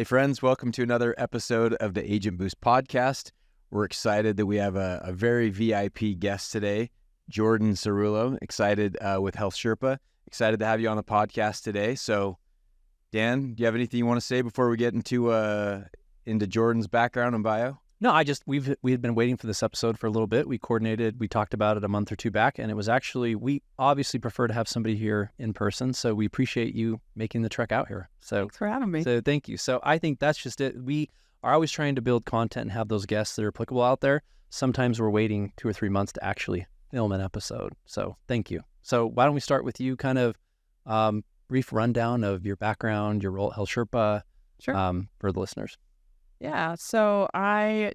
Hey friends, welcome to another episode of the Agent Boost podcast. We're excited that we have a very VIP guest today, Jordyne Cerullo, excited with HealthSherpa. Excited to have you on the podcast today. So, Dan, do you have anything you want to say before we get into Jordyne's background and bio? No, we had been waiting for this episode for a little bit. We talked about it a month or two back, and it was actually, we obviously prefer to have somebody here in person, so we appreciate you making the trek out here. So thanks for having me. So thank you. So I think that's just it. We are always trying to build content and have those guests that are applicable out there. Sometimes we're waiting 2 or 3 months to actually film an episode. So thank you. So why don't we start with you, kind of brief rundown of your background, your role at HealthSherpa, Sure. For the listeners. Yeah, so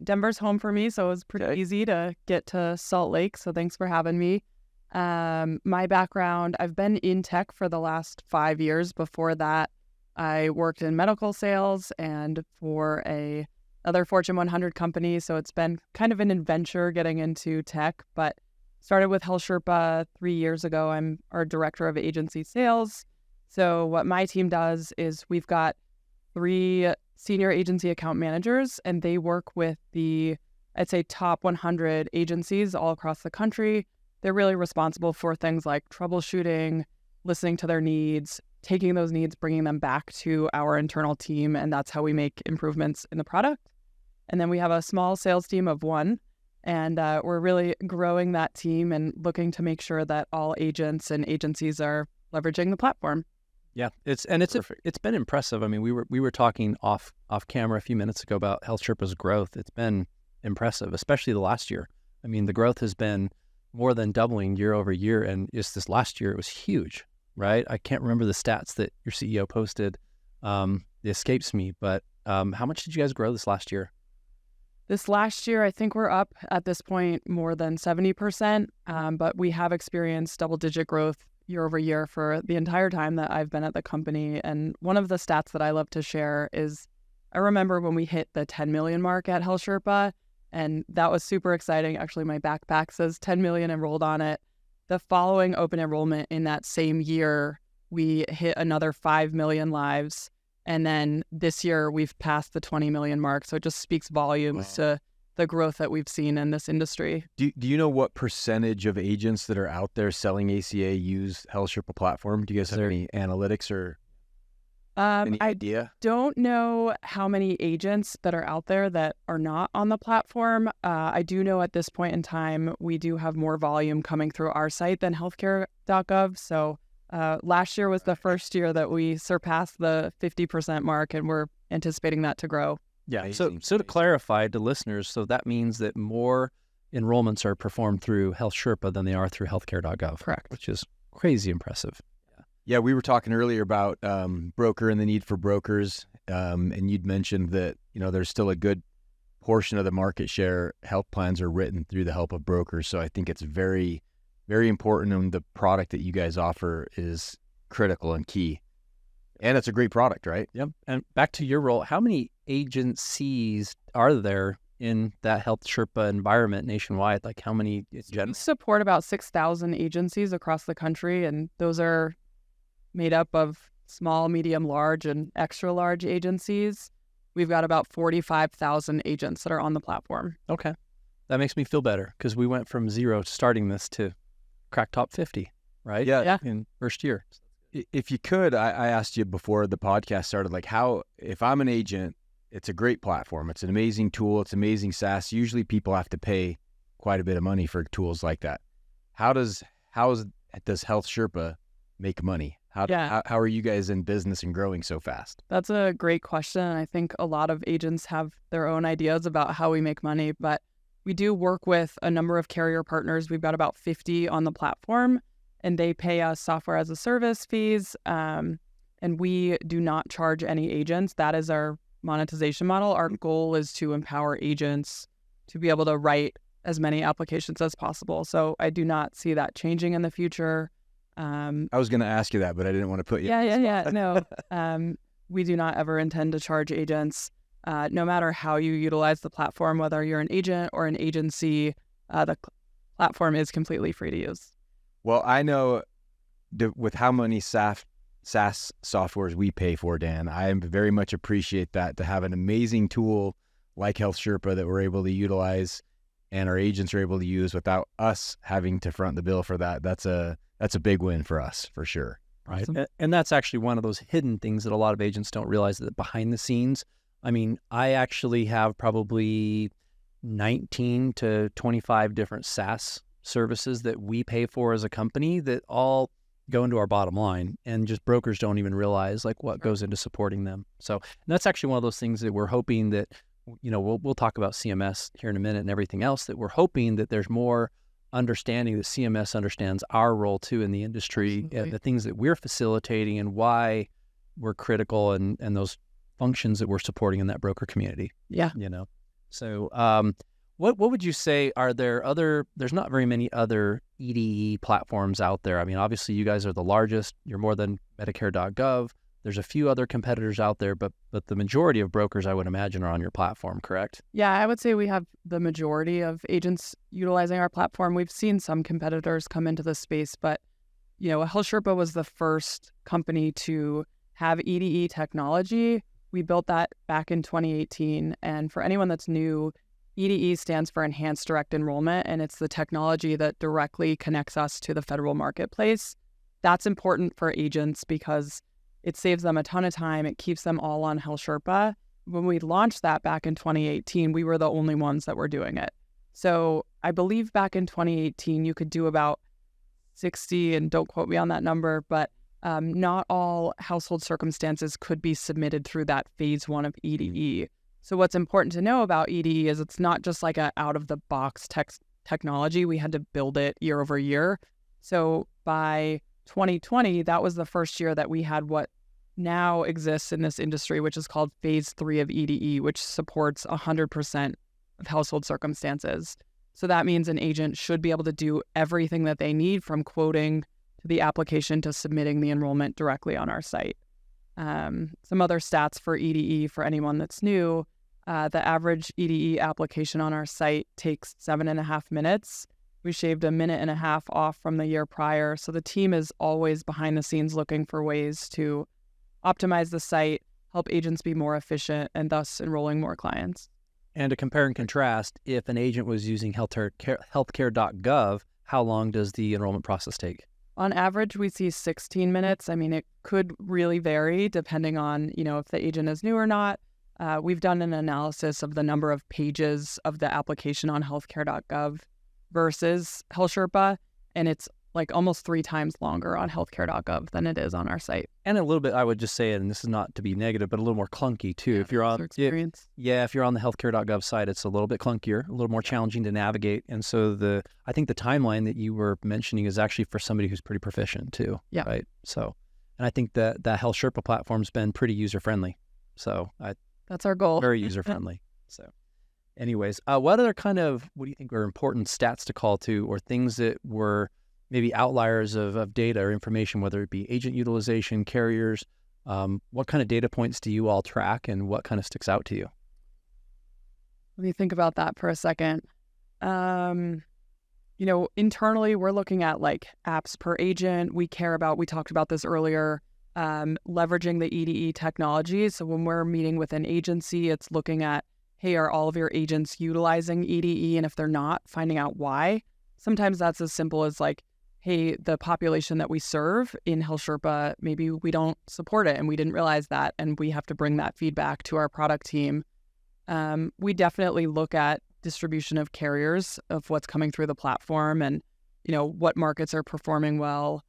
Denver's home for me, so it was pretty easy to get to Salt Lake, so thanks for having me. My background, I've been in tech for the last 5 years. Before that, I worked in medical sales and for another Fortune 100 company, so it's been kind of an adventure getting into tech, but started with HealthSherpa 3 years ago. I'm our director of agency sales. So what my team does is we've got 3 senior agency account managers, and they work with I'd say, top 100 agencies all across the country. They're really responsible for things like troubleshooting, listening to their needs, taking those needs, bringing them back to our internal team, and that's how we make improvements in the product. And then we have a small sales team of 1, and we're really growing that team and looking to make sure that all agents and agencies are leveraging the platform. Yeah, it's been impressive. I mean, we were talking off camera a few minutes ago about HealthSherpa's growth. It's been impressive, especially the last year. I mean, the growth has been more than doubling year over year, and just this last year it was huge, right? I can't remember the stats that your CEO posted. It escapes me, but how much did you guys grow this last year? This last year, I think we're up at this point more than 70%, but we have experienced double-digit growth year over year for the entire time that I've been at the company. And one of the stats that I love to share is I remember when we hit the 10 million mark at HealthSherpa, and that was super exciting. Actually, my backpack says 10 million enrolled on it. The following open enrollment in that same year, we hit another 5 million lives. And then this year, we've passed the 20 million mark. So it just speaks volumes to the growth that we've seen in this industry. Do you know what percentage of agents that are out there selling ACA use HealthSherpa platform? Do you guys have any analytics or any idea? I don't know how many agents that are out there that are not on the platform. I do know at this point in time, we do have more volume coming through our site than healthcare.gov. So last year was the first year that we surpassed the 50% mark, and we're anticipating that to grow. Yeah. Amazing. So to clarify to listeners, so that means that more enrollments are performed through HealthSherpa than they are through healthcare.gov. Correct. Which is crazy impressive. Yeah, we were talking earlier about broker and the need for brokers, and you'd mentioned that there's still a good portion of the market share health plans are written through the help of brokers. So I think it's very, very important, and the product that you guys offer is critical and key. And it's a great product, right? Yep. And back to your role, how many agencies are there in that HealthSherpa environment nationwide? Like how many? We support about 6,000 agencies across the country, and those are made up of small, medium, large, and extra large agencies. We've got about 45,000 agents that are on the platform. Okay. That makes me feel better because we went from 0 starting this to crack top 50, right? Yeah. In first year. If you could, I asked you before the podcast started, like if I'm an agent, it's a great platform. It's an amazing tool. It's amazing SaaS. Usually people have to pay quite a bit of money for tools like that. How does HealthSherpa make money? How are you guys in business and growing so fast? That's a great question. I think a lot of agents have their own ideas about how we make money, but we do work with a number of carrier partners. We've got about 50 on the platform, and they pay us software as a service fees. And we do not charge any agents. That is our monetization model. Our goal is to empower agents to be able to write as many applications as possible. So I do not see that changing in the future. I was going to ask you that, but I didn't want to put you. Yeah. No, we do not ever intend to charge agents. No matter how you utilize the platform, whether you're an agent or an agency, the platform is completely free to use. Well, I know with how many SaaS SaaS softwares we pay for, Dan. I very much appreciate that, to have an amazing tool like HealthSherpa that we're able to utilize and our agents are able to use without us having to front the bill for that. That's a big win for us, for sure. Right. Awesome. And that's actually one of those hidden things that a lot of agents don't realize, that behind the scenes, I mean, I actually have probably 19 to 25 different SaaS services that we pay for as a company that all go into our bottom line, and just brokers don't even realize like what goes into supporting them. So that's actually one of those things that we're hoping that, you know, we'll talk about CMS here in a minute and everything else, that we're hoping that there's more understanding that CMS understands our role too in the industry. Absolutely. And the things that we're facilitating and why we're critical, and those functions that we're supporting in that broker community. Yeah. You know, so what would you say are there's not very many other EDE platforms out there. I mean, obviously you guys are the largest, you're more than Medicare.gov. There's a few other competitors out there, but the majority of brokers, I would imagine, are on your platform, correct? Yeah, I would say we have the majority of agents utilizing our platform. We've seen some competitors come into the space, but, you know, HealthSherpa was the first company to have EDE technology. We built that back in 2018. And for anyone that's new, EDE stands for Enhanced Direct Enrollment, and it's the technology that directly connects us to the federal marketplace. That's important for agents because it saves them a ton of time. It keeps them all on HealthSherpa. When we launched that back in 2018, we were the only ones that were doing it. So I believe back in 2018, you could do about 60, and don't quote me on that number, but not all household circumstances could be submitted through that phase 1 of EDE. So what's important to know about EDE is it's not just like a out-of-the-box technology. We had to build it year over year. So by 2020, that was the first year that we had what now exists in this industry, which is called phase 3 of EDE, which supports 100% of household circumstances. So that means an agent should be able to do everything that they need, from quoting to the application to submitting the enrollment directly on our site. Some other stats for EDE for anyone that's new, the average EDE application on our site takes 7.5 minutes. We shaved 1.5 minutes off from the year prior. So the team is always behind the scenes looking for ways to optimize the site, help agents be more efficient, and thus enrolling more clients. And to compare and contrast, if an agent was using healthcare.gov, how long does the enrollment process take? On average, we see 16 minutes. I mean, it could really vary depending on, you know, if the agent is new or not. We've done an analysis of the number of pages of the application on healthcare.gov versus HealthSherpa, and it's like almost 3 times longer on healthcare.gov than it is on our site. And a little bit, I would just say, and this is not to be negative, but a little more clunky too. Yeah, if you're on experience. If you're on the healthcare.gov site, it's a little bit clunkier, a little more challenging to navigate. And so I think the timeline that you were mentioning is actually for somebody who's pretty proficient too. Yeah. Right. So, and I think that HealthSherpa platform's been pretty user friendly. So that's our goal. Very user friendly. So anyways, what do you think are important stats to call to, or things that were maybe outliers of data or information, whether it be agent utilization, carriers? What kind of data points do you all track, and what kind of sticks out to you? Let me think about that for a second. You know, internally, we're looking at like apps per agent. We talked about this earlier, leveraging the EDE technology. So when we're meeting with an agency, it's looking at, hey, are all of your agents utilizing EDE? And if they're not, finding out why. Sometimes that's as simple as like, hey, the population that we serve in HealthSherpa, maybe we don't support it and we didn't realize that, and we have to bring that feedback to our product team. We definitely look at distribution of carriers, of what's coming through the platform, and, you know, what markets are performing well.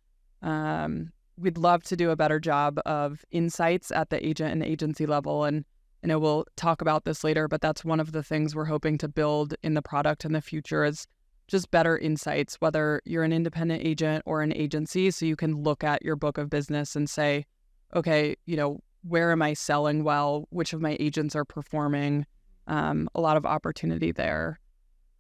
We'd love to do a better job of insights at the agent and agency level, and I know we'll talk about this later, but that's one of the things we're hoping to build in the product in the future, is just better insights, whether you're an independent agent or an agency, so you can look at your book of business and say, okay, you know, where am I selling well? Which of my agents are performing? A lot of opportunity there.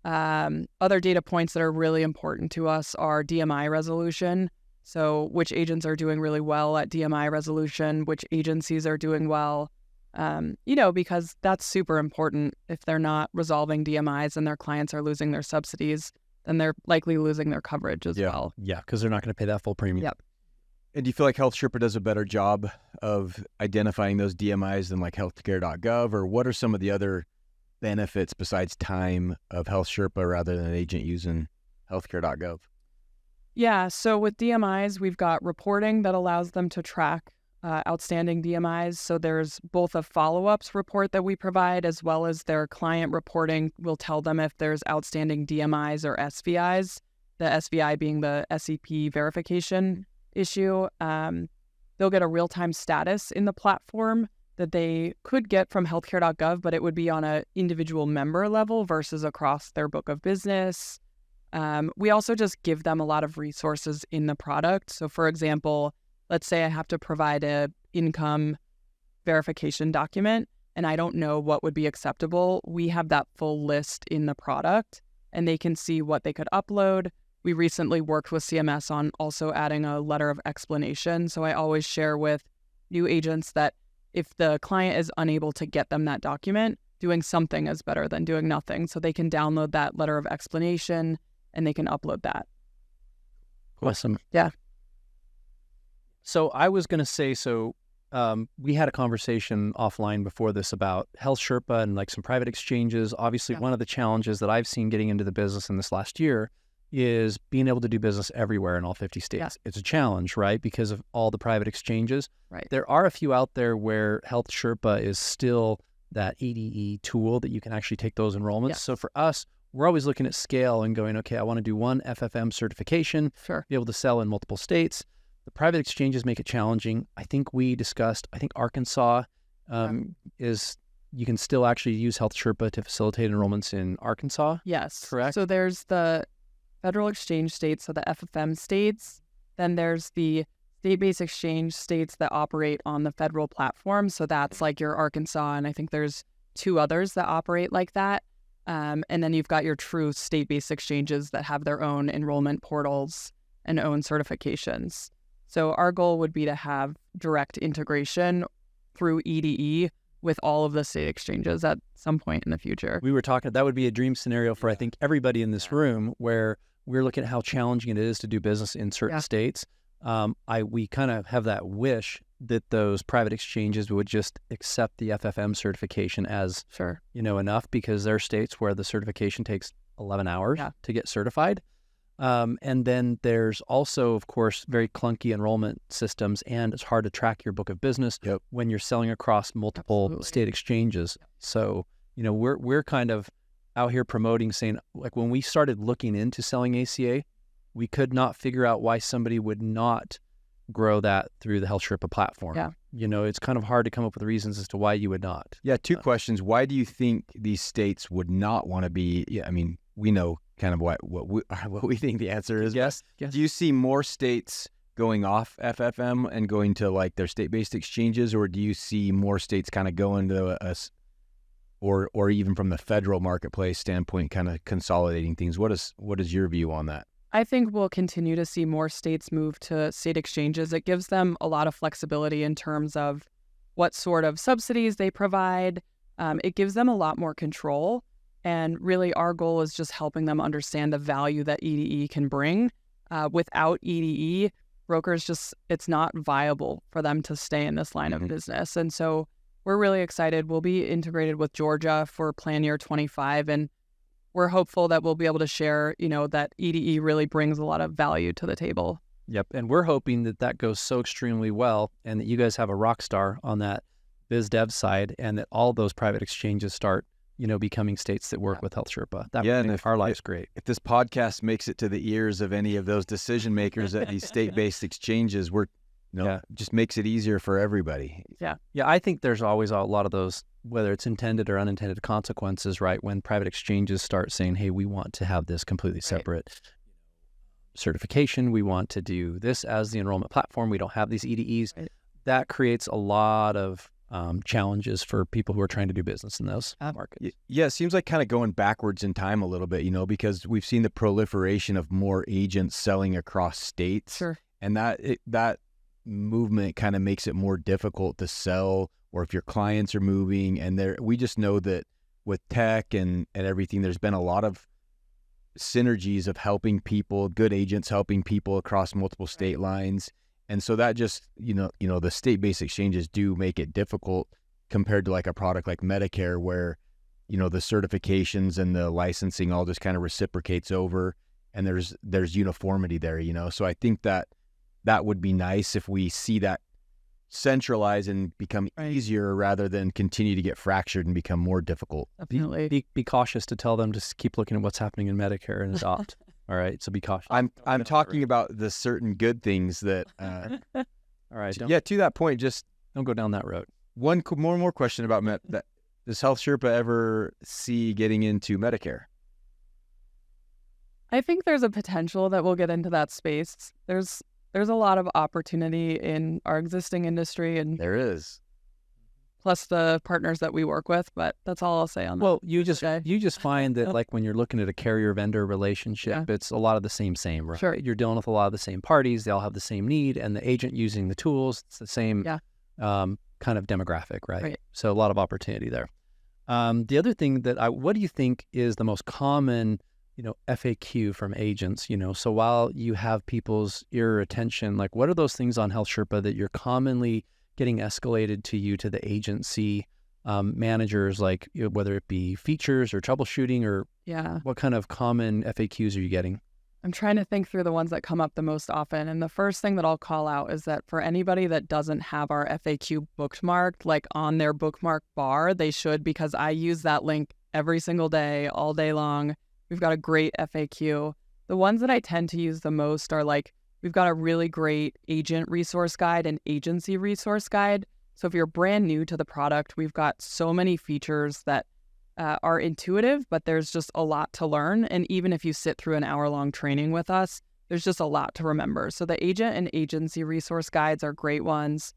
Other data points that are really important to us are DMI resolution. So which agents are doing really well at DMI resolution, which agencies are doing well, you know, because that's super important. If they're not resolving DMIs and their clients are losing their subsidies, then they're likely losing their coverage as well. Yeah, because they're not going to pay that full premium. Yep. And do you feel like HealthSherpa does a better job of identifying those DMIs than like healthcare.gov, or what are some of the other benefits besides time of HealthSherpa rather than an agent using healthcare.gov? Yeah, so with DMIs, we've got reporting that allows them to track outstanding DMIs. So there's both a follow-ups report that we provide as well as their client reporting will tell them if there's outstanding DMIs or SVIs, the SVI being the SEP verification issue. They'll get a real-time status in the platform that they could get from healthcare.gov, but it would be on an individual member level versus across their book of business. We also just give them a lot of resources in the product. So for example, let's say I have to provide a income verification document and I don't know what would be acceptable. We have that full list in the product and they can see what they could upload. We recently worked with CMS on also adding a letter of explanation. So I always share with new agents that if the client is unable to get them that document, doing something is better than doing nothing. So they can download that letter of explanation and they can upload that. Awesome. Yeah. So I was going to say, we had a conversation offline before this about HealthSherpa and like some private exchanges. Obviously, one of the challenges that I've seen getting into the business in this last year is being able to do business everywhere in all 50 states. Yeah. It's a challenge, right? Because of all the private exchanges. Right. There are a few out there where HealthSherpa is still that EDE tool that you can actually take those enrollments. Yeah. So for us, we're always looking at scale and going, okay, I want to do one FFM certification, be able to sell in multiple states. The private exchanges make it challenging. I think we discussed, Arkansas is, you can still actually use HealthSherpa to facilitate enrollments in Arkansas. Yes. Correct? So there's the federal exchange states, so the FFM states. Then there's the state-based exchange states that operate on the federal platform. So that's like your Arkansas, and I think there's 2 others that operate like that. And then you've got your true state-based exchanges that have their own enrollment portals and own certifications. So our goal would be to have direct integration through EDE with all of the state exchanges at some point in the future. We were talking, that would be a dream scenario for, I think, everybody in this room, where we're looking at how challenging it is to do business in certain states. We kind of have that wish that those private exchanges would just accept the FFM certification as, enough, because there are states where the certification takes 11 hours to get certified. And then there's also, of course, very clunky enrollment systems, and it's hard to track your book of business when you're selling across multiple state exchanges. So, we're kind of out here promoting, saying, like, when we started looking into selling ACA, we could not figure out why somebody would not grow that through the HealthSherpa platform. Yeah. It's kind of hard to come up with reasons as to why you would not. Yeah, 2 questions. Why do you think these states would not want to be, we know kind of what we think the answer is. Yes. Do you see more states going off FFM and going to like their state-based exchanges, or do you see more states kind of going to us, or even from the federal marketplace standpoint, kind of consolidating things? What is your view on that? I think we'll continue to see more states move to state exchanges. It gives them a lot of flexibility in terms of what sort of subsidies they provide. It gives them a lot more control. And really, our goal is just helping them understand the value that EDE can bring. Without EDE, brokers it's not viable for them to stay in this line of business. And so we're really excited. We'll be integrated with Georgia for plan year 25, and we're hopeful that we'll be able to share, that EDE really brings a lot of value to the table. Yep. And we're hoping that goes so extremely well, and that you guys have a rock star on that biz dev side, and that all those private exchanges start becoming states that work with HealthSherpa. That would make our lives great. If this podcast makes it to the ears of any of those decision makers at these state-based exchanges, just makes it easier for everybody. Yeah. Yeah, I think there's always a lot of those, whether it's intended or unintended consequences, right? When private exchanges start saying, hey, we want to have this completely separate certification. We want to do this as the enrollment platform. We don't have these EDEs. Right. That creates a lot of challenges for people who are trying to do business in those markets. Yeah, it seems like kind of going backwards in time a little bit, because we've seen the proliferation of more agents selling across states. Sure. And that movement kind of makes it more difficult to sell, or if your clients are moving. And we just know that with tech and everything, there's been a lot of synergies of helping people, good agents helping people across multiple state lines. And so that just, the state-based exchanges do make it difficult compared to like a product like Medicare where, the certifications and the licensing all just kind of reciprocates over and there's uniformity there, So I think that would be nice if we see that centralize and become easier rather than continue to get fractured and become more difficult. Definitely. Be cautious to tell them to keep looking at what's happening in Medicare and adopt. All right, so be cautious. I'm talking about the certain good things that. All right. To that point, just don't go down that road. One more question about that. Does HealthSherpa ever see getting into Medicare? I think there's a potential that we'll get into that space. There's a lot of opportunity in our existing industry, and there is. Plus the partners that we work with, but that's all I'll say on that. Well, you just find that like when you're looking at a carrier-vendor relationship, it's a lot of the same, right? Sure. You're dealing with a lot of the same parties. They all have the same need, and the agent using the tools, it's the same kind of demographic, right? So a lot of opportunity there. The other thing what do you think is the most common, FAQ from agents? So while you have people's ear attention, like what are those things on HealthSherpa that you're commonly getting escalated to you, to the agency managers, like whether it be features or troubleshooting or what kind of common FAQs are you getting? I'm trying to think through the ones that come up the most often. And the first thing that I'll call out is that for anybody that doesn't have our FAQ bookmarked, like on their bookmark bar, they should, because I use that link every single day, all day long. We've got a great FAQ. The ones that I tend to use the most are like, we've got a really great agent resource guide and agency resource guide. So if you're brand new to the product, we've got so many features that are intuitive, but there's just a lot to learn. And even if you sit through an hour-long training with us, there's just a lot to remember. So the agent and agency resource guides are great ones.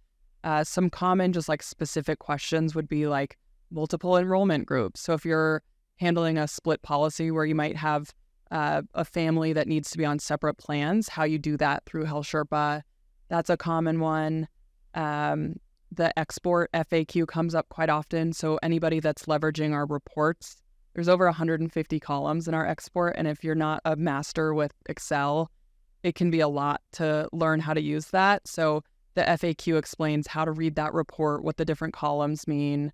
Some common just like specific questions would be like multiple enrollment groups. So if you're handling a split policy where you might have a family that needs to be on separate plans, how you do that through HealthSherpa, that's a common one. The export FAQ comes up quite often. So anybody that's leveraging our reports, there's over 150 columns in our export. And if you're not a master with Excel, it can be a lot to learn how to use that. So the FAQ explains how to read that report, what the different columns mean.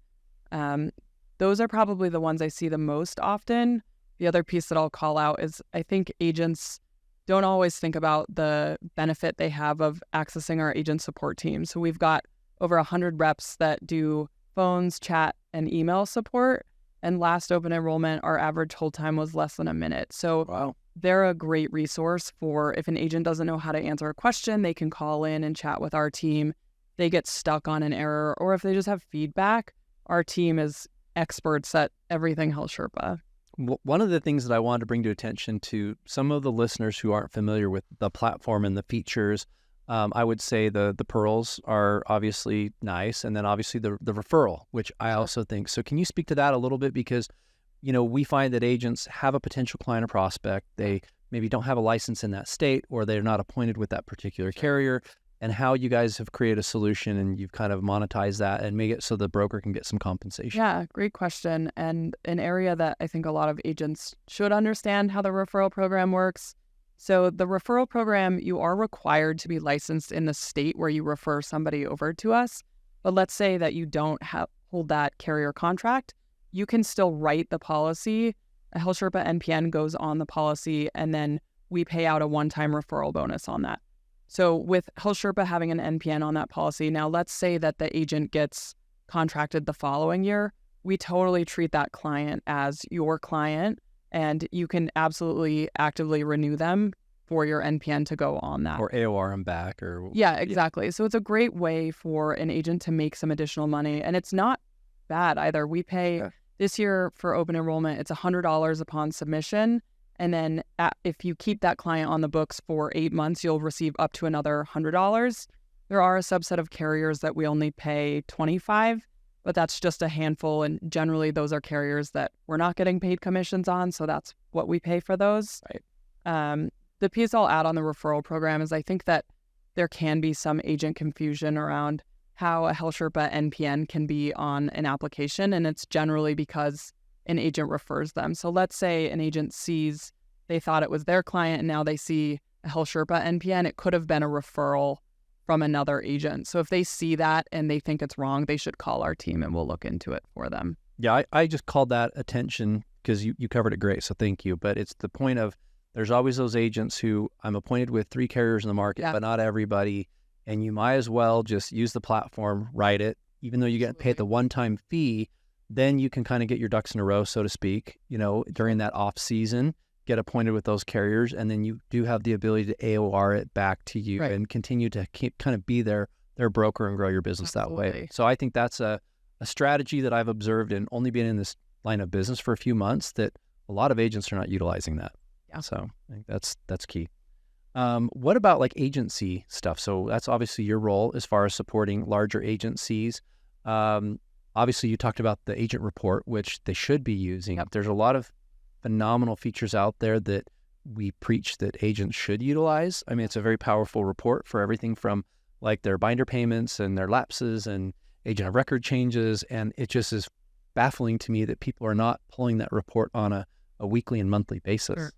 Those are probably the ones I see the most often. The other piece that I'll call out is I think agents don't always think about the benefit they have of accessing our agent support team. So we've got over 100 reps that do phones, chat, and email support. And last open enrollment, our average hold time was less than a minute. So they're a great resource for if an agent doesn't know how to answer a question, they can call in and chat with our team. They get stuck on an error, or if they just have feedback, our team is experts at everything HealthSherpa. One of the things that I wanted to bring to attention to some of the listeners who aren't familiar with the platform and the features, I would say the pearls are obviously nice, and then obviously the referral, which I also think. So can you speak to that a little bit? Because, we find that agents have a potential client or prospect. They maybe don't have a license in that state, or they're not appointed with that particular carrier, and how you guys have created a solution and you've kind of monetized that and make it so the broker can get some compensation. Yeah, great question. And an area that I think a lot of agents should understand how the referral program works. So the referral program, you are required to be licensed in the state where you refer somebody over to us. But let's say that you don't hold that carrier contract. You can still write the policy. A HealthSherpa NPN goes on the policy, and then we pay out a one-time referral bonus on that. So with HealthSherpa having an NPN on that policy, now let's say that the agent gets contracted the following year, we totally treat that client as your client, and you can absolutely actively renew them for your NPN to go on that. Or AOR them back. Yeah, exactly. Yeah. So it's a great way for an agent to make some additional money, and it's not bad either. We pay this year for open enrollment, it's $100 upon submission. And then if you keep that client on the books for 8 months, you'll receive up to another $100. There are a subset of carriers that we only pay $25, but that's just a handful. And generally, those are carriers that we're not getting paid commissions on. So that's what we pay for those. Right. The piece I'll add on the referral program is I think that there can be some agent confusion around how a HealthSherpa NPN can be on an application. And it's generally because an agent refers them. So let's say an agent sees they thought it was their client and now they see a HealthSherpa NPN. It could have been a referral from another agent. So if they see that and they think it's wrong, they should call our team and we'll look into it for them. Yeah, I just called that attention because you covered it great, so thank you. But it's the point of there's always those agents who I'm appointed with 3 carriers in the market, but not everybody. And you might as well just use the platform, write it, even though you get paid the one-time fee, then you can kind of get your ducks in a row, so to speak, during that off season, get appointed with those carriers, and then you do have the ability to AOR it back to you and continue to kind of be their broker and grow your business that way. So I think that's a strategy that I've observed in only being in this line of business for a few months that a lot of agents are not utilizing that. Yeah. So I think that's key. What about like agency stuff? So that's obviously your role as far as supporting larger agencies. Obviously you talked about the agent report, which they should be using. Yep. There's a lot of phenomenal features out there that we preach that agents should utilize. I mean, it's a very powerful report for everything from like their binder payments and their lapses and agent of record changes. And it just is baffling to me that people are not pulling that report on a weekly and monthly basis,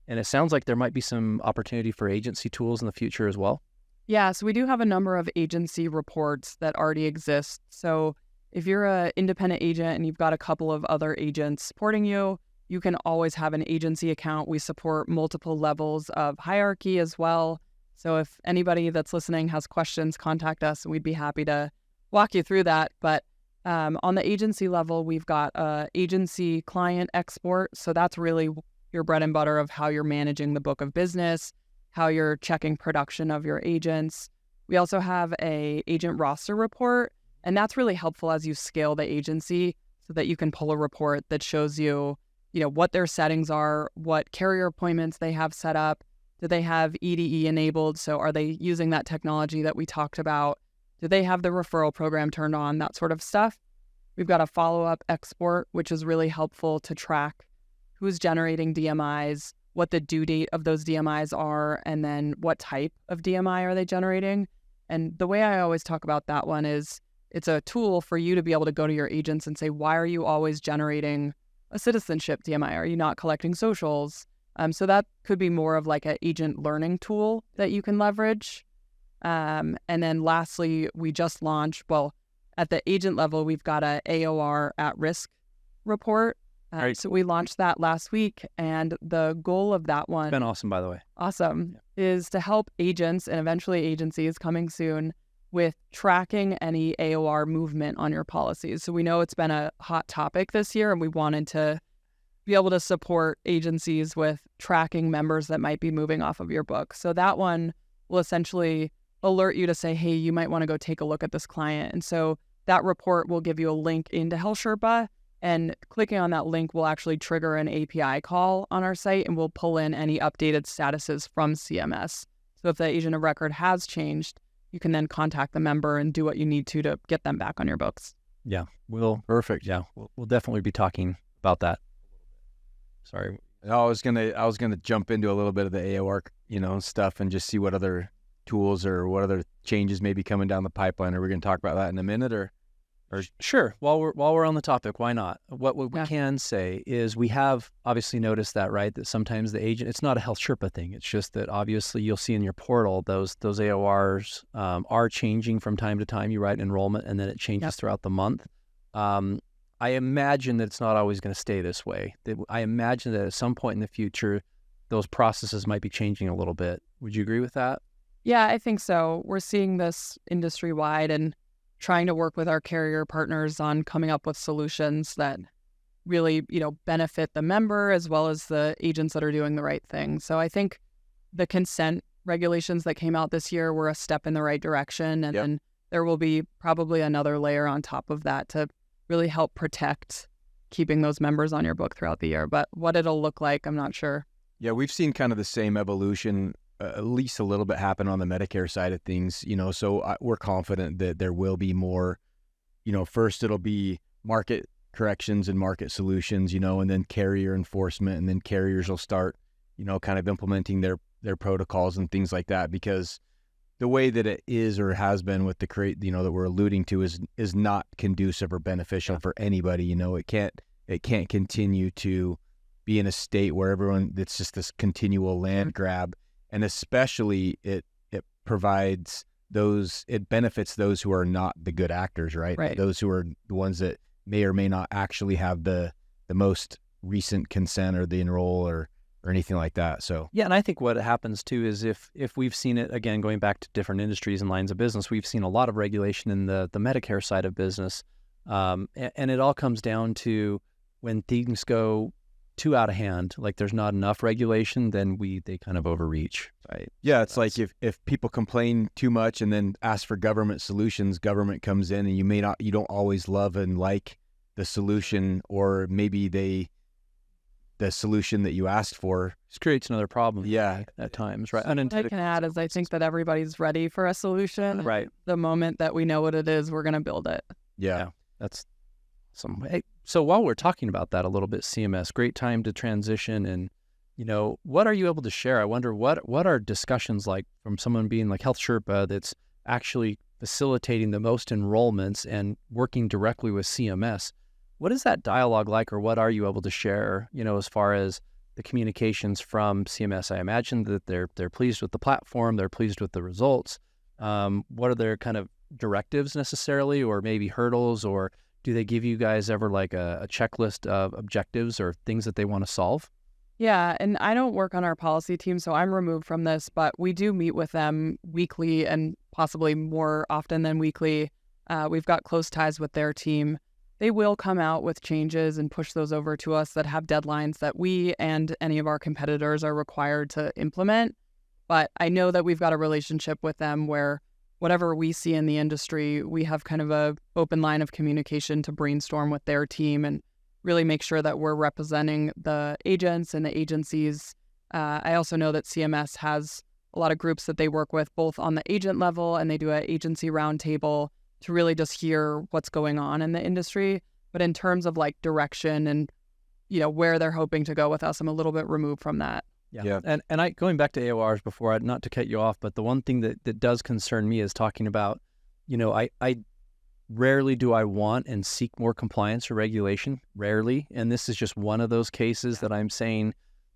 and it sounds like there might be some opportunity for agency tools in the future as well. Yeah, so we do have a number of agency reports that already exist. So if you're an independent agent and you've got a couple of other agents supporting you, you can always have an agency account. We support multiple levels of hierarchy as well. So if anybody that's listening has questions, contact us and we'd be happy to walk you through that. But on the agency level, we've got agency client export. So that's really your bread and butter of how you're managing the book of business, how you're checking production of your agents. We also have a agent roster report, and that's really helpful as you scale the agency so that you can pull a report that shows you, what their settings are, what carrier appointments they have set up. Do they have EDE enabled? So are they using that technology that we talked about? Do they have the referral program turned on? That sort of stuff. We've got a follow-up export, which is really helpful to track who's generating DMIs, what the due date of those DMIs are, and then what type of DMI are they generating. And the way I always talk about that one is it's a tool for you to be able to go to your agents and say, why are you always generating a citizenship DMI? Are you not collecting socials? So that could be more of like an agent learning tool that you can leverage. And then lastly, we just launched, at the agent level, we've got a AOR at risk report. So we launched that last week, and the goal of that one— It's been awesome, by the way. Awesome. Is to help agents and eventually agencies coming soon with tracking any AOR movement on your policies. So we know it's been a hot topic this year, and we wanted to be able to support agencies with tracking members that might be moving off of your book. So that one will essentially alert you to say, hey, you might want to go take a look at this client. And so that report will give you a link into HealthSherpa, and clicking on that link will actually trigger an API call on our site, and we'll pull in any updated statuses from CMS. So if the agent of record has changed, you can then contact the member and do what you need to get them back on your books. Yeah, perfect. Yeah, we'll definitely be talking about that. Sorry. I was gonna jump into a little bit of the AOR, stuff and just see what other tools or what other changes may be coming down the pipeline. Are we going to talk about that in a minute or? Sure. While we're on the topic, why not? What we can say is we have obviously noticed that, right? That sometimes the agent, it's not a HealthSherpa thing. It's just that obviously you'll see in your portal those AORs are changing from time to time. You write enrollment and then it changes throughout the month. I imagine that it's not always going to stay this way. I imagine that at some point in the future, those processes might be changing a little bit. Would you agree with that? Yeah, I think so. We're seeing this industry-wide and trying to work with our carrier partners on coming up with solutions that really, benefit the member as well as the agents that are doing the right thing. So I think the consent regulations that came out this year were a step in the right direction. And then there will be probably another layer on top of that to really help protect keeping those members on your book throughout the year. But what it'll look like, I'm not sure. Yeah, we've seen kind of the same evolution, at least a little bit happen on the Medicare side of things, so we're confident that there will be more, first it'll be market corrections and market solutions, and then carrier enforcement, and then carriers will start, kind of implementing their protocols and things like that, because the way that it is or has been with the that we're alluding to is not conducive or beneficial for anybody. It can't continue to be in a state where it's just this continual land grab. And especially it provides it benefits those who are not the good actors, right? Right. Those who are the ones that may or may not actually have the most recent consent or the enroll or anything like that. So yeah, and I think what happens too is if we've seen it, again, going back to different industries and lines of business, we've seen a lot of regulation in the Medicare side of business, and it all comes down to when things go too out of hand, like there's not enough regulation, then they kind of overreach, right? Yeah, it's like if people complain too much and then ask for government solutions, government comes in and you don't always love and like the solution, or maybe the solution that you asked for just creates another problem. Yeah, at times, right? What I can add is I think that everybody's ready for a solution. Right. The moment that we know what it is, we're going to build it. Yeah. That's some. Hey, so while we're talking about that a little bit, CMS, great time to transition, and what are you able to share? I wonder what are discussions like from someone being like HealthSherpa that's actually facilitating the most enrollments and working directly with CMS. What is that dialogue like, or what are you able to share, as far as the communications from CMS? I imagine that they're pleased with the platform, they're pleased with the results. What are their kind of directives necessarily, or maybe hurdles, or do they give you guys ever like a checklist of objectives or things that they want to solve? Yeah, and I don't work on our policy team, so I'm removed from this, but we do meet with them weekly and possibly more often than weekly. We've got close ties with their team. They will come out with changes and push those over to us that have deadlines that we and any of our competitors are required to implement. But I know that we've got a relationship with them where whatever we see in the industry, we have kind of a open line of communication to brainstorm with their team and really make sure that we're representing the agents and the agencies. I also know that CMS has a lot of groups that they work with both on the agent level, and they do an agency roundtable to really just hear what's going on in the industry. But in terms of like direction and, where they're hoping to go with us, I'm a little bit removed from that. Yeah. And I, going back to AORs before, not to cut you off, but the one thing that does concern me is talking about, I rarely do I want and seek more compliance or regulation, rarely. And this is just one of those cases that I'm saying,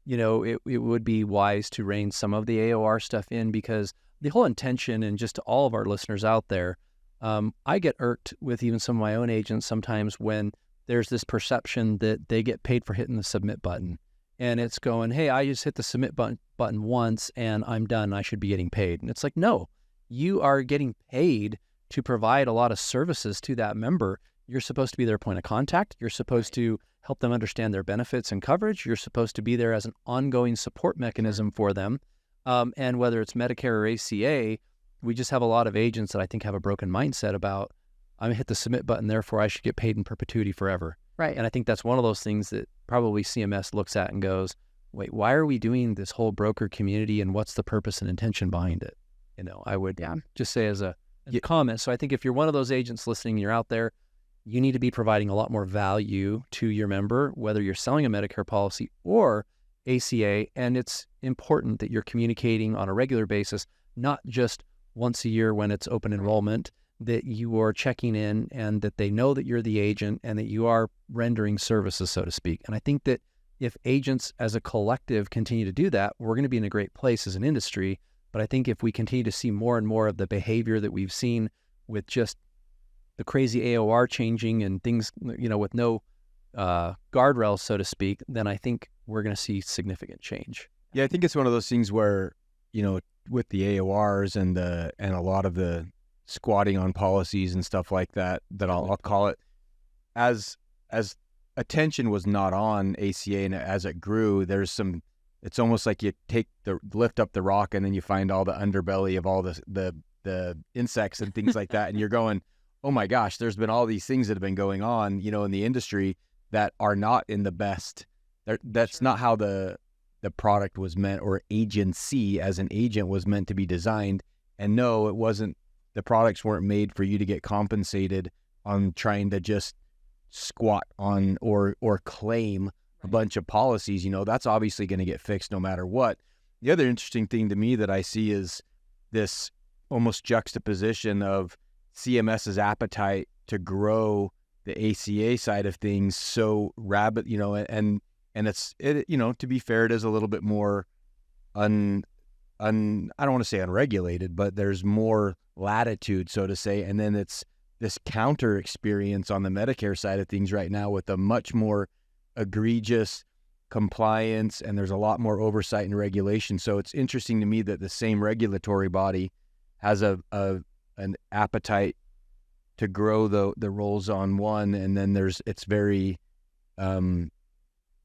it would be wise to rein some of the AOR stuff in, because the whole intention, and just to all of our listeners out there, I get irked with even some of my own agents sometimes when there's this perception that they get paid for hitting the submit button. And it's going, hey, I just hit the submit button once and I'm done. I should be getting paid. And it's like, no, you are getting paid to provide a lot of services to that member. You're supposed to be their point of contact. You're supposed to help them understand their benefits and coverage. You're supposed to be there as an ongoing support mechanism for them. And whether it's Medicare or ACA, we just have a lot of agents that I think have a broken mindset about, I'm going to hit the submit button, therefore I should get paid in perpetuity forever. Right. And I think that's one of those things that probably CMS looks at and goes, wait, why are we doing this whole broker community, and what's the purpose and intention behind it? I would just say as a comment. So I think if you're one of those agents listening, you're out there, you need to be providing a lot more value to your member, whether you're selling a Medicare policy or ACA. And it's important that you're communicating on a regular basis, not just once a year when it's open enrollment, that you are checking in and that they know that you're the agent and that you are rendering services, so to speak. And I think that if agents as a collective continue to do that, we're going to be in a great place as an industry. But I think if we continue to see more and more of the behavior that we've seen with just the crazy AOR changing and things, with no guardrails, so to speak, then I think we're going to see significant change. Yeah, I think it's one of those things where, with the AORs and a lot of the squatting on policies and stuff like that, I'll call it, as attention was not on ACA, and as it grew, it's almost like you lift up the rock and then you find all the underbelly of all the insects and things like that. And you're going, oh my gosh, there's been all these things that have been going on, in the industry that are not in the best. That's not how the product was meant, or agency as an agent was meant to be designed. And no, it wasn't. The products weren't made for you to get compensated on trying to just squat on or claim a bunch of policies. That's obviously going to get fixed no matter what. The other interesting thing to me that I see is this almost juxtaposition of CMS's appetite to grow the ACA side of things so rapid, and it's to be fair, it is a little bit more I don't want to say unregulated, but there's more latitude, so to say. And then it's this counter experience on the Medicare side of things right now with a much more egregious compliance, and there's a lot more oversight and regulation. So it's interesting to me that the same regulatory body has an appetite to grow the roles on one, and then it's very no,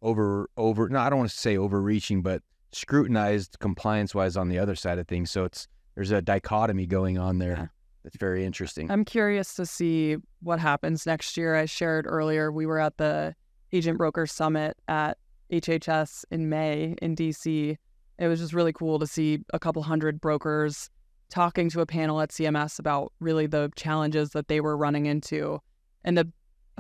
I don't want to say overreaching, but scrutinized compliance wise on the other side of things. So there's a dichotomy going on there. Yeah. That's very interesting. I'm curious to see what happens next year. I shared earlier, we were at the Agent Broker Summit at HHS in May in DC. It was just really cool to see a couple hundred brokers talking to a panel at CMS about really the challenges that they were running into. And the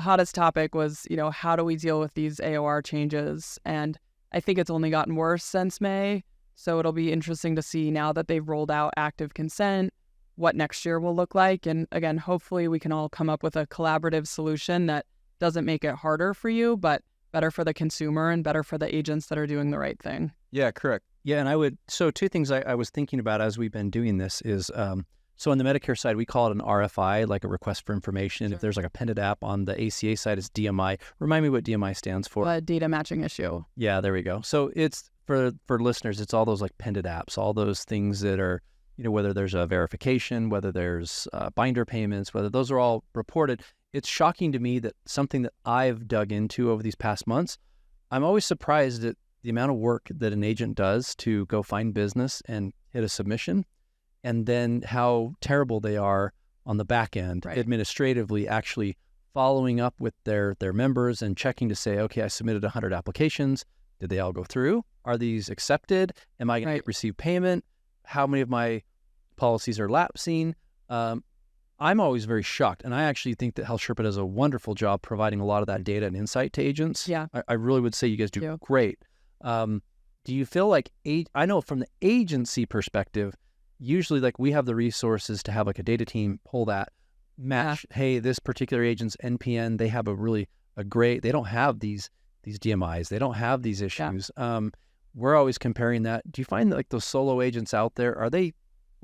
hottest topic was, how do we deal with these AOR changes? And I think it's only gotten worse since May. So it'll be interesting to see now that they've rolled out active consent, what next year will look like. And again, hopefully we can all come up with a collaborative solution that doesn't make it harder for you, but better for the consumer and better for the agents that are doing the right thing. Yeah, correct. Yeah, and so two things I was thinking about as we've been doing this is, so on the Medicare side, we call it an RFI, like a request for information. Sure. If there's like a pended app on the ACA side, it's DMI. Remind me what DMI stands for. Data matching issue. Yeah, there we go. So it's, for listeners, it's all those like pended apps, all those things that are, whether there's a verification, whether there's binder payments, whether those are all reported. It's shocking to me that something that I've dug into over these past months, I'm always surprised at the amount of work that an agent does to go find business and hit a submission, and then how terrible they are on the back end, right, administratively, actually following up with their members and checking to say, okay, I submitted 100 applications. Did they all go through? Are these accepted? Am I going to receive payment? How many of my policies are lapsing? I'm always very shocked, and I actually think that HealthSherpa does a wonderful job providing a lot of that data and insight to agents. Yeah, I really would say you guys do great. Do you feel like, I know from the agency perspective, usually like we have the resources to have like a data team pull that, match, hey, this particular agent's NPN, they have they don't have these DMIs, they don't have these issues. Yeah. We're always comparing that. Do you find that like those solo agents out there, are they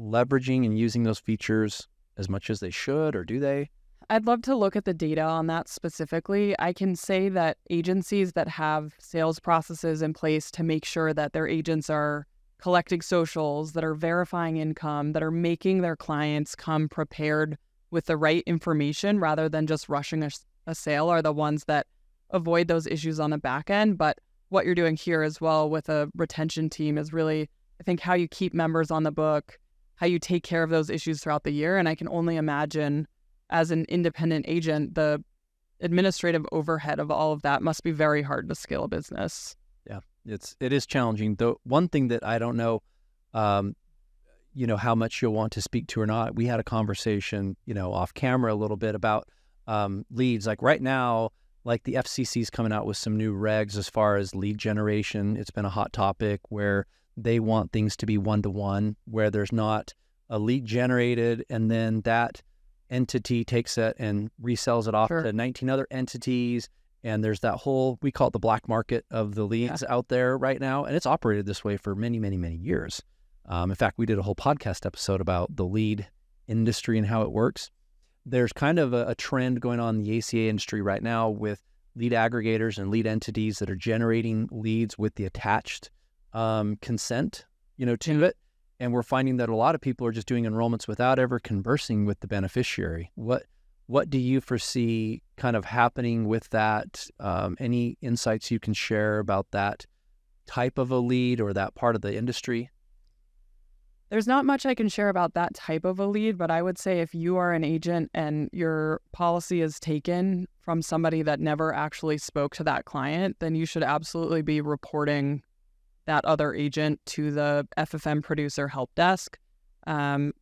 leveraging and using those features as much as they should, or do they? I'd love to look at the data on that specifically. I can say that agencies that have sales processes in place to make sure that their agents are collecting socials, that are verifying income, that are making their clients come prepared with the right information rather than just rushing a sale are the ones that avoid those issues on the back end. But what you're doing here as well with a retention team is really, I think, how you keep members on the book, how you take care of those issues throughout the year. And I can only imagine as an independent agent, the administrative overhead of all of that must be very hard to scale a business. Yeah, it is challenging. The one thing that I don't know, how much you'll want to speak to or not, we had a conversation, off camera a little bit about leads. Like right now, like the FCC's coming out with some new regs as far as lead generation. It's been a hot topic where they want things to be one-to-one, where there's not a lead generated and then that entity takes it and resells it off to 19 other entities. And there's that whole, we call it the black market of the leads out there right now. And it's operated this way for many, many, many years. In fact, we did a whole podcast episode about the lead industry and how it works. There's kind of a trend going on in the ACA industry right now with lead aggregators and lead entities that are generating leads with the attached consent, to it. And we're finding that a lot of people are just doing enrollments without ever conversing with the beneficiary. What do you foresee kind of happening with that? Any insights you can share about that type of a lead or that part of the industry? There's not much I can share about that type of a lead, but I would say if you are an agent and your policy is taken from somebody that never actually spoke to that client, then you should absolutely be reporting that other agent to the FFM producer help desk.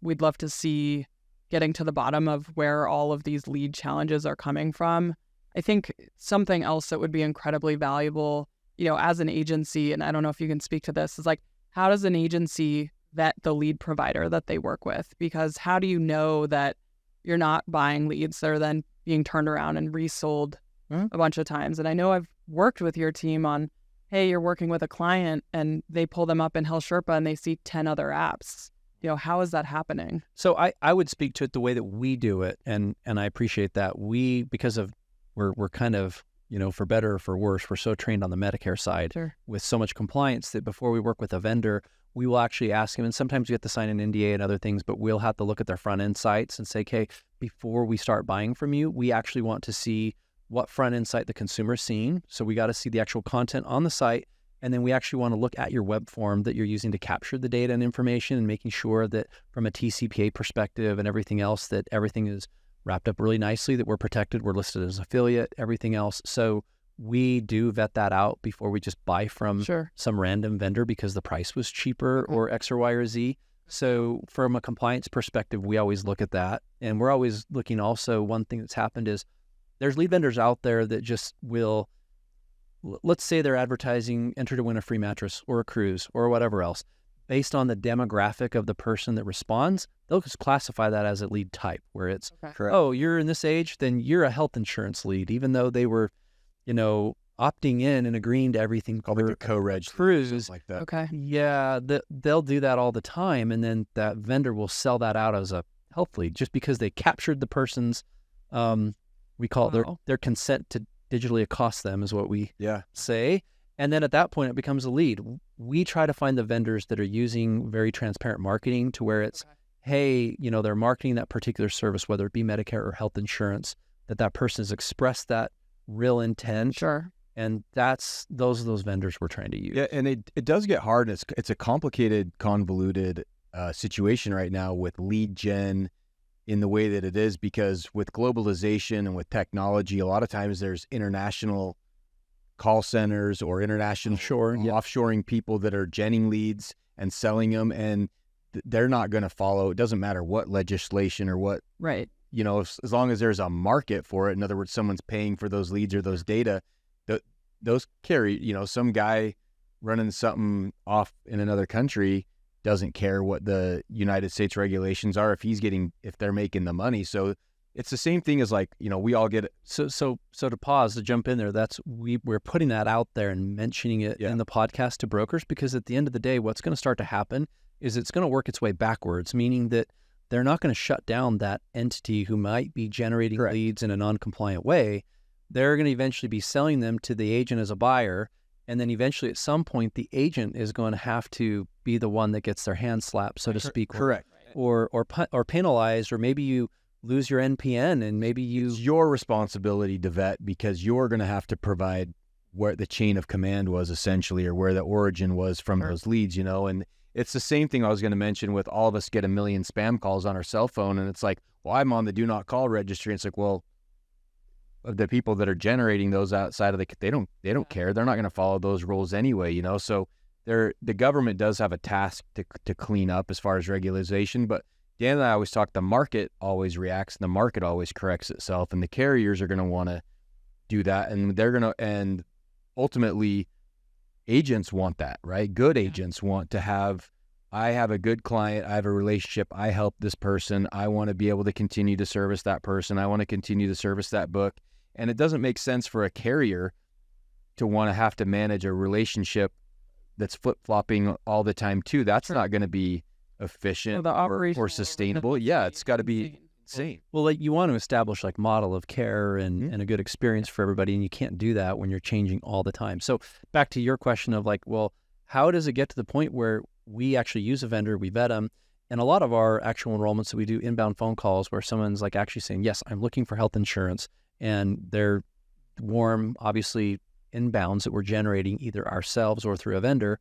We'd love to see getting to the bottom of where all of these lead challenges are coming from. I think something else that would be incredibly valuable, as an agency, and I don't know if you can speak to this, is like, how does an agency vet the lead provider that they work with? Because how do you know that you're not buying leads that are then being turned around and resold a bunch of times? And I know I've worked with your team on hey, you're working with a client and they pull them up in HealthSherpa and they see 10 other apps. How is that happening? So I would speak to it the way that we do it, and I appreciate that. Because of we're kind of, for better or for worse, we're so trained on the Medicare side with so much compliance that before we work with a vendor, we will actually ask them, and sometimes we have to sign an NDA and other things, but we'll have to look at their front end sites and say, okay, before we start buying from you, we actually want to see what front end site the consumer's seeing. So we got to see the actual content on the site. And then we actually want to look at your web form that you're using to capture the data and information, and making sure that from a TCPA perspective and everything else, that everything is wrapped up really nicely, that we're protected, we're listed as affiliate, everything else. So we do vet that out before we just buy from some random vendor because the price was cheaper or X or Y or Z. So from a compliance perspective, we always look at that. And we're always looking also, one thing that's happened is there's lead vendors out there that just will, let's say they're advertising enter to win a free mattress or a cruise or whatever else. Based on the demographic of the person that responds, they'll just classify that as a lead type, where it's, oh, you're in this age, then you're a health insurance lead, even though they were, opting in and agreeing to everything called like a co-reg cruise like that. Okay. Yeah, they'll do that all the time, and then that vendor will sell that out as a health lead just because they captured the person's, we call it their consent to digitally accost them is what we say. And then at that point, it becomes a lead. We try to find the vendors that are using very transparent marketing to where it's, hey, they're marketing that particular service, whether it be Medicare or health insurance, that person has expressed that real intent. Sure. And those are those vendors we're trying to use. Yeah, and it does get hard. It's a complicated, convoluted situation right now with lead gen in the way that it is, because with globalization and with technology, a lot of times there's international call centers or international offshoring people that are genning leads and selling them, and they're not going to follow. It doesn't matter what legislation or what, as long as there's a market for it. In other words, someone's paying for those leads or those data, those carry, some guy running something off in another country doesn't care what the United States regulations are if they're making the money. So it's the same thing as we all get it. So to jump in there, we're putting that out there and mentioning it in the podcast to brokers, because at the end of the day, what's going to start to happen is it's going to work its way backwards, meaning that they're not going to shut down that entity who might be generating leads in a non-compliant way. They're going to eventually be selling them to the agent as a buyer. And then eventually at some point, the agent is going to have to be the one that gets their hand slapped, so to speak. Or penalized, or maybe you lose your NPN, and maybe it's your responsibility to vet, because you're going to have to provide where the chain of command was essentially, or where the origin was from those leads, and it's the same thing I was going to mention with all of us get a million spam calls on our cell phone, and it's like, well, I'm on the do not call registry. It's like, well, the people that are generating those outside of they don't care. They're not going to follow those rules anyway, So the government does have a task to clean up as far as regularization, but Dan and I always talk, the market always reacts and the market always corrects itself, and the carriers are going to want to do that, and ultimately agents want that, right? Good agents want to have, I have a good client, I have a relationship, I help this person, I want to be able to continue to service that person, I want to continue to service that book. And it doesn't make sense for a carrier to want to have to manage a relationship that's flip-flopping all the time too. That's not going to be efficient or sustainable. Yeah, it's got to be insane. Well, you want to establish model of care and a good experience for everybody, and you can't do that when you're changing all the time. So back to your question of well, how does it get to the point where we actually use a vendor, we vet them, and a lot of our actual enrollments that we do inbound phone calls where someone's actually saying, yes, I'm looking for health insurance, and they're warm, obviously, inbounds that we're generating either ourselves or through a vendor.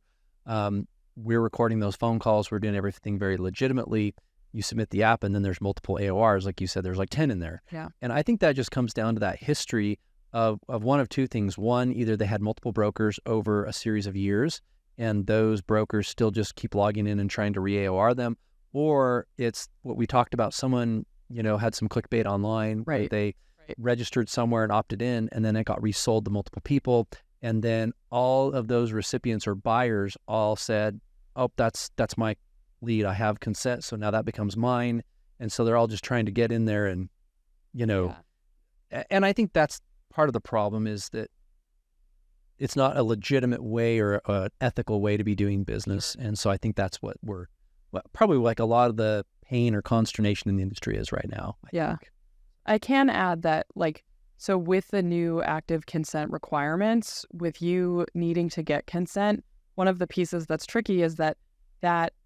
We're recording those phone calls. We're doing everything very legitimately. You submit the app, and then there's multiple AORs. Like you said, there's 10 in there. Yeah. And I think that just comes down to that history of one of two things. One, either they had multiple brokers over a series of years, and those brokers still just keep logging in and trying to re-AOR them, or it's what we talked about. Someone, had some clickbait online. Right. They registered somewhere and opted in, and then it got resold to multiple people. And then all of those recipients or buyers all said, oh, that's my lead. I have consent. So now that becomes mine. And so they're all just trying to get in there and, and I think that's part of the problem, is that it's not a legitimate way or an ethical way to be doing business. And so I think that's what probably like a lot of the pain or consternation in the industry is right now. I think. I can add that, like, so with the new active consent requirements, with you needing to get consent, one of the pieces that's tricky is that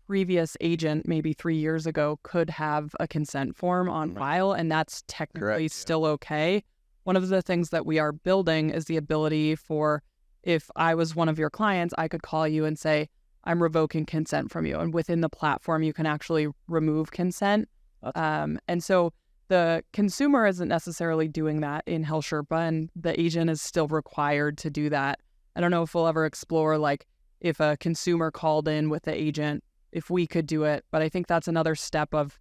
previous agent maybe 3 years ago could have a consent form on file, and that's technically still okay. One of the things that we are building is the ability for, if I was one of your clients, I could call you and say, I'm revoking consent from you. And within the platform, you can actually remove consent. And so the consumer isn't necessarily doing that in HealthSherpa, and the agent is still required to do that. I don't know if we'll ever explore, like, if a consumer called in with the agent, if we could do it. But I think that's another step of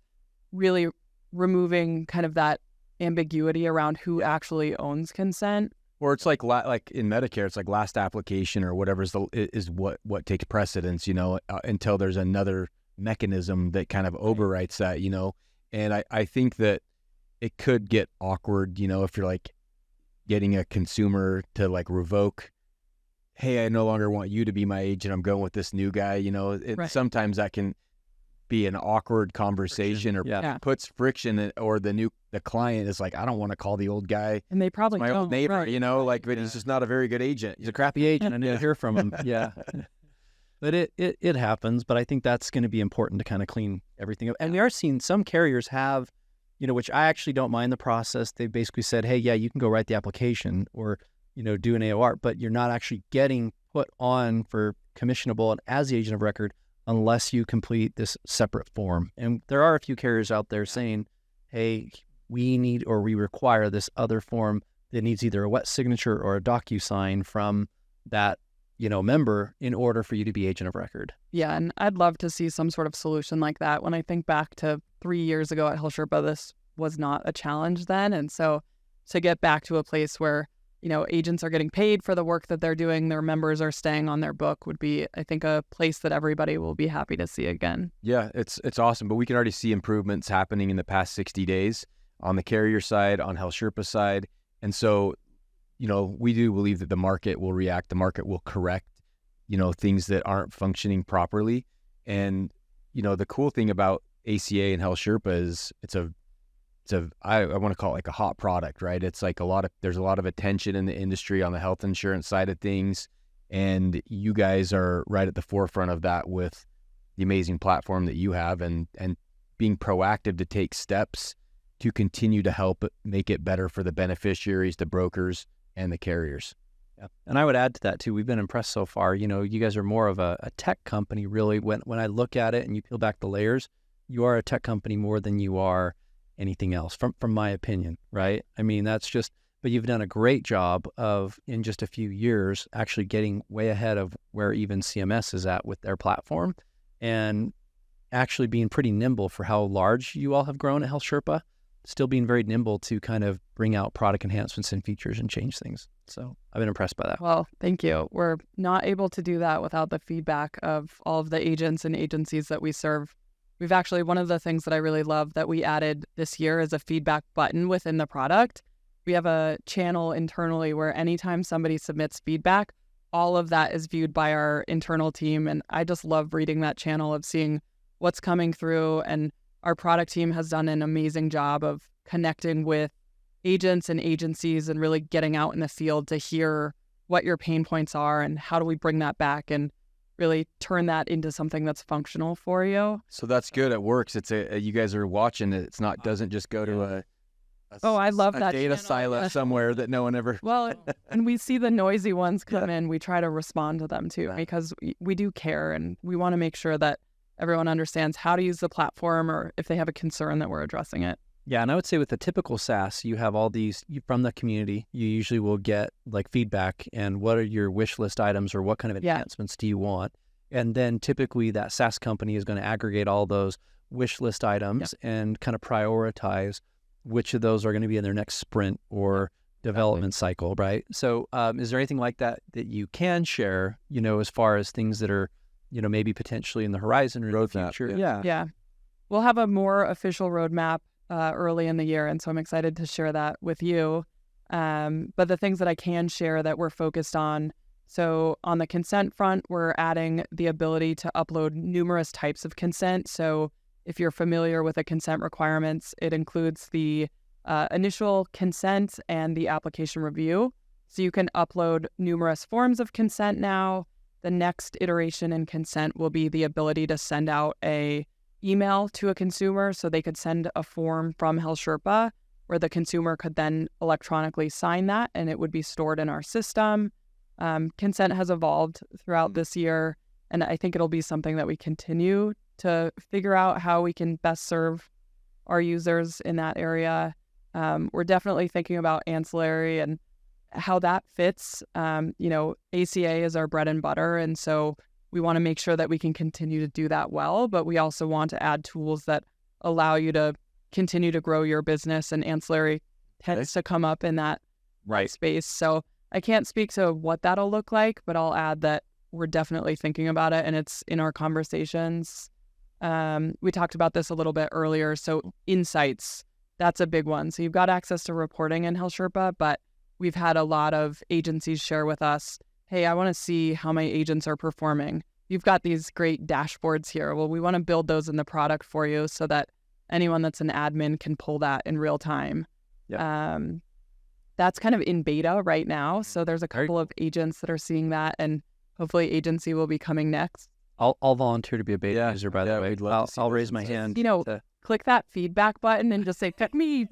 really removing kind of that ambiguity around who actually owns consent. Or it's like in Medicare, it's like last application or whatever is what takes precedence, until there's another mechanism that kind of overwrites that, And I think that it could get awkward, if you're like getting a consumer to like revoke, hey, I no longer want you to be my agent, I'm going with this new guy, Sometimes that can be an awkward conversation or puts friction in, or the client is like, I don't want to call the old guy. And they probably my old neighbor, but he's just not a very good agent. He's a crappy agent. I need to hear from him. Yeah. But it happens, but I think that's going to be important to kind of clean everything up. And we are seeing some carriers have, which I actually don't mind the process. They basically said, hey, yeah, you can go write the application or, do an AOR, but you're not actually getting put on for commissionable and as the agent of record unless you complete this separate form. And there are a few carriers out there saying, hey, we need or we require this other form that needs either a wet signature or a DocuSign from that, member in order for you to be agent of record. Yeah, and I'd love to see some sort of solution like that. When I think back to 3 years ago at HealthSherpa, this was not a challenge then. And so to get back to a place where, agents are getting paid for the work that they're doing, their members are staying on their book would be, I think, a place that everybody will be happy to see again. Yeah, it's awesome. But we can already see improvements happening in the past 60 days on the carrier side, on HealthSherpa side. And so, we do believe that the market will react, the market will correct, things that aren't functioning properly. And, the cool thing about ACA and HealthSherpa is I want to call it like a hot product, right? It's like there's a lot of attention in the industry on the health insurance side of things. And you guys are right at the forefront of that with the amazing platform that you have and being proactive to take steps to continue to help make it better for the beneficiaries, the brokers, and the carriers. Yeah. And I would add to that too, we've been impressed so far. You guys are more of a tech company, really. When I look at it and you peel back the layers, you are a tech company more than you are anything else, from my opinion, right? I mean, but you've done a great job of, in just a few years, actually getting way ahead of where even CMS is at with their platform and actually being pretty nimble for how large you all have grown at HealthSherpa, still being very nimble to kind of bring out product enhancements and features and change things. So I've been impressed by that. Well, thank you. We're not able to do that without the feedback of all of the agents and agencies that we serve. We've actually, one of the things that I really love that we added this year is a feedback button within the product. We have a channel internally where anytime somebody submits feedback, all of that is viewed by our internal team. And I just love reading that channel of seeing what's coming through. And our product team has done an amazing job of connecting with agents and agencies and really getting out in the field to hear what your pain points are and how do we bring that back and really turn that into something that's functional for you. So that's good. It works. It's you guys are watching it. It's not, doesn't just go to I love that data silo somewhere that no one ever. Well, and we see the noisy ones come in. We try to respond to them too, because we do care and we want to make sure that everyone understands how to use the platform or if they have a concern that we're addressing it. Yeah, and I would say with the typical SaaS, you have all these from the community. You usually will get like feedback and what are your wish list items or what kind of enhancements do you want? And then typically that SaaS company is going to aggregate all those wish list items and kind of prioritize which of those are going to be in their next sprint or development cycle, right? So is there anything like that you can share, as far as things that are, maybe potentially in the horizon or roadmap? Future? Yeah. We'll have a more official roadmap early in the year, and so I'm excited to share that with you. But the things that I can share that we're focused on, So on the consent front, we're adding the ability to upload numerous types of consent. So if you're familiar with the consent requirements, it includes the initial consent and the application review. So you can upload numerous forms of consent now. The next iteration in consent will be the ability to send out a email to a consumer, so they could send a form from HealthSherpa where the consumer could then electronically sign that, and it would be stored in our system. Consent has evolved throughout this year, and I think it'll be something that we continue to figure out how we can best serve our users in that area. We're definitely thinking about ancillary and how that fits. ACA is our bread and butter, and so we want to make sure that we can continue to do that well, but we also want to add tools that allow you to continue to grow your business, and ancillary tends to come up in that space. So I can't speak to what that'll look like, but I'll add that we're definitely thinking about it, and it's in our conversations. We talked about this a little bit earlier. So insights, that's a big one. So you've got access to reporting in HealthSherpa, but we've had a lot of agencies share with us, hey, I want to see how my agents are performing. You've got these great dashboards here. Well, we want to build those in the product for you so that anyone that's an admin can pull that in real time. Yep. That's kind of in beta right now. So there's a couple of agents that are seeing that, and hopefully agency will be coming next. I'll volunteer to be a beta user, by the way. I'll raise my hand. Click that feedback button and just say, pick me.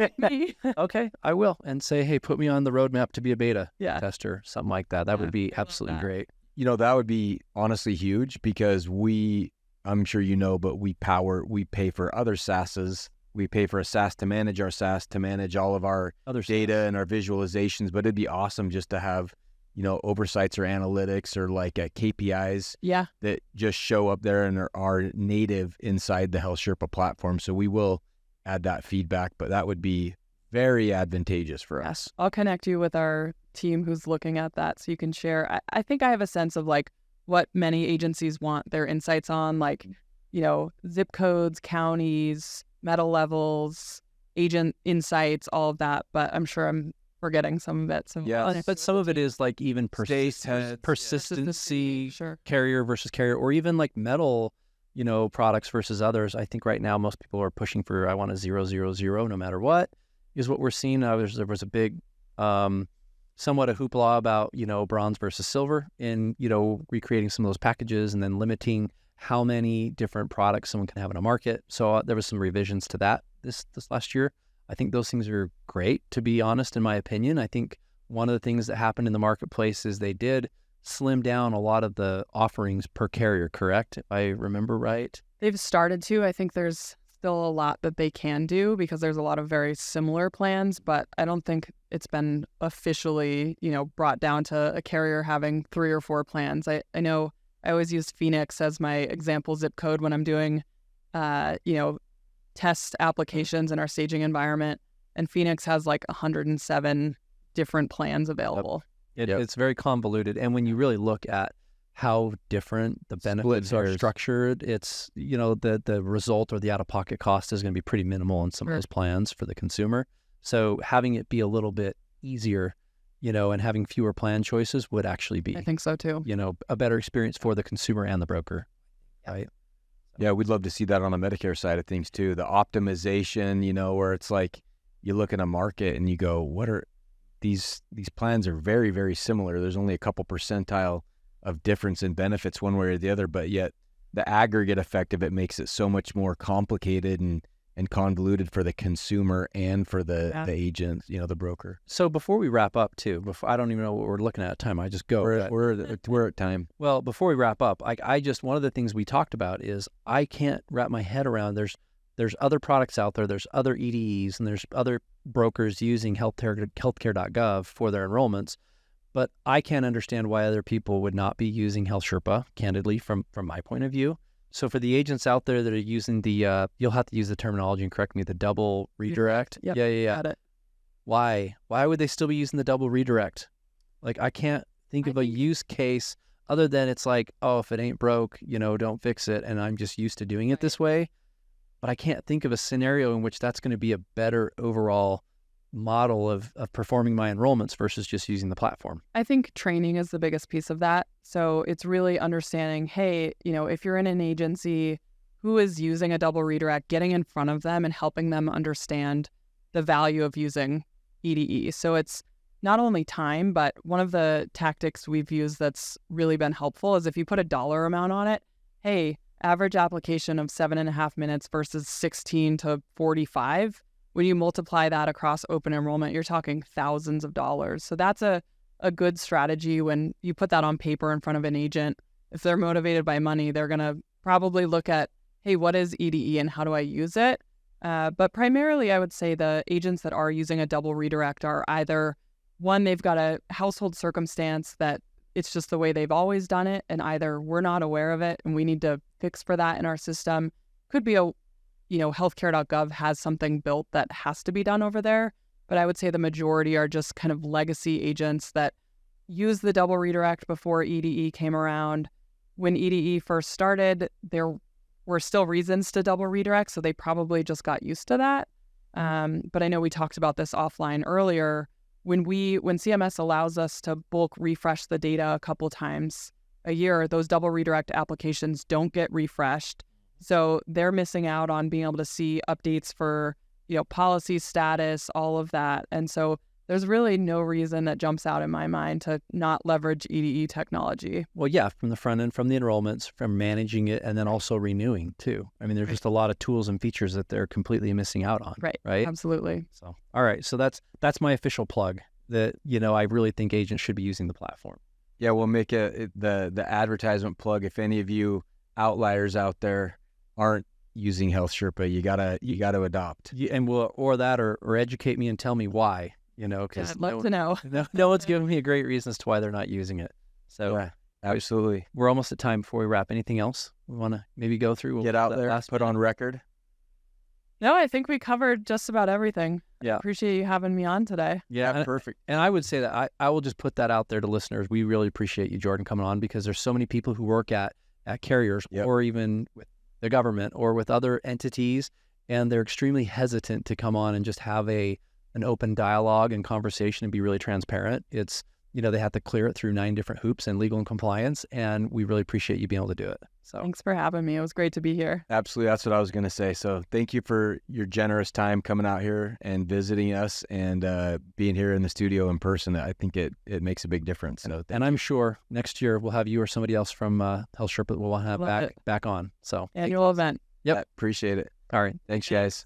Okay, I will. And say, hey, put me on the roadmap to be a beta tester, something like that. That would be absolutely great. That would be honestly huge, because I'm sure but we pay for other SaaSes. We pay for a SaaS to manage our SaaS, to manage all of our other data and our visualizations. But it'd be awesome just to have, oversights or analytics or like KPIs that just show up there and are native inside the HealthSherpa platform. So we will add that feedback, but that would be very advantageous for us. I'll connect you with our team who's looking at that so you can share. I think I have a sense of like what many agencies want their insights on, like, zip codes, counties, metal levels, agent insights, all of that. But I'm sure I'm forgetting some of it. So but some of it is like even persistency, carrier versus carrier, or even like metal, products versus others. I think right now most people are pushing for, I want a 0, 0, 0 no matter what, is what we're seeing. There was a big, somewhat a hoopla about, bronze versus silver in, recreating some of those packages and then limiting how many different products someone can have in a market. So there was some revisions to that this last year. I think those things are great, to be honest, in my opinion. I think one of the things that happened in the marketplace is they did slim down a lot of the offerings per carrier, correct? If I remember right. They've started to. I think there's still a lot that they can do because there's a lot of very similar plans, but I don't think it's been officially, brought down to a carrier having 3 or 4 plans. I know I always use Phoenix as my example zip code when I'm doing, test applications in our staging environment, and Phoenix has like 107 different plans available. It's very convoluted, and when you really look at how different the benefits are structured, it's the result or the out-of-pocket cost is going to be pretty minimal in some of those plans for the consumer. So having it be a little bit easier, and having fewer plan choices would actually be, I think so too, a better experience for the consumer and the broker, right? Yeah, we'd love to see that on the Medicare side of things too. The optimization, where it's like you look at a market and you go, what are these plans are very, very similar. There's only a couple percentile of difference in benefits one way or the other, but yet the aggregate effect of it makes it so much more complicated and convoluted for the consumer and for the agent, the broker. So before we wrap up too, I don't even know what we're looking at time. I just go. We're at time. Well, before we wrap up, I just, one of the things we talked about is I can't wrap my head around, there's other products out there, there's other EDEs, and there's other brokers using healthcare.gov for their enrollments, but I can't understand why other people would not be using HealthSherpa, candidly, from my point of view. So for the agents out there that are using the, you'll have to use the terminology and correct me, the double redirect. Yep. Yeah. Got it. Why would they still be using the double redirect? Like, I can't think of a use case other than it's like, oh, if it ain't broke, don't fix it. And I'm just used to doing it this way. But I can't think of a scenario in which that's going to be a better overall model of performing my enrollments versus just using the platform? I think training is the biggest piece of that. So it's really understanding, hey, if you're in an agency who is using a double redirect, getting in front of them and helping them understand the value of using EDE. So it's not only time, but one of the tactics we've used that's really been helpful is if you put a dollar amount on it, hey, average application of 7.5 minutes versus 16 to 45. When you multiply that across open enrollment, you're talking thousands of dollars. So that's a good strategy when you put that on paper in front of an agent. If they're motivated by money, they're going to probably look at, hey, what is EDE and how do I use it? But primarily, I would say the agents that are using a double redirect are either, one, they've got a household circumstance that it's just the way they've always done it, and either we're not aware of it and we need to fix for that in our system. Could be healthcare.gov has something built that has to be done over there. But I would say the majority are just kind of legacy agents that used the double redirect before EDE came around. When EDE first started, there were still reasons to double redirect, so they probably just got used to that. But I know we talked about this offline earlier. When CMS allows us to bulk refresh the data a couple times a year, those double redirect applications don't get refreshed. So they're missing out on being able to see updates for, policy status, all of that. And so there's really no reason that jumps out in my mind to not leverage EDE technology. Well, yeah, from the front end, from the enrollments, from managing it, and then also renewing too. I mean, there's just a lot of tools and features that they're completely missing out on. Right. Absolutely. So, all right. So that's my official plug that, I really think agents should be using the platform. Yeah, we'll make the advertisement plug. If any of you outliers out there aren't using HealthSherpa, you gotta adopt. Or educate me and tell me why. Because I'd love to know. No one's giving me a great reason as to why they're not using it. So yeah, absolutely. We're almost at time before we wrap. Anything else we want to maybe go through? Get out there, put on record. No, I think we covered just about everything. Yeah. Appreciate you having me on today. Yeah, perfect. And I would say that I will just put that out there to listeners. We really appreciate you, Jordan, coming on, because there's so many people who work at carriers or even with the government or with other entities, and they're extremely hesitant to come on and just have an open dialogue and conversation and be really transparent. It's, they have to clear it through 9 different hoops and legal and compliance, and we really appreciate you being able to do it. So thanks for having me. It was great to be here. Absolutely. That's what I was going to say. So thank you for your generous time coming out here and visiting us and being here in the studio in person. I think it makes a big difference. So and I'm sure next year we'll have you or somebody else from HealthSherpa that we'll have back on. So annual event. Yep. Appreciate it. All right. Thanks, guys.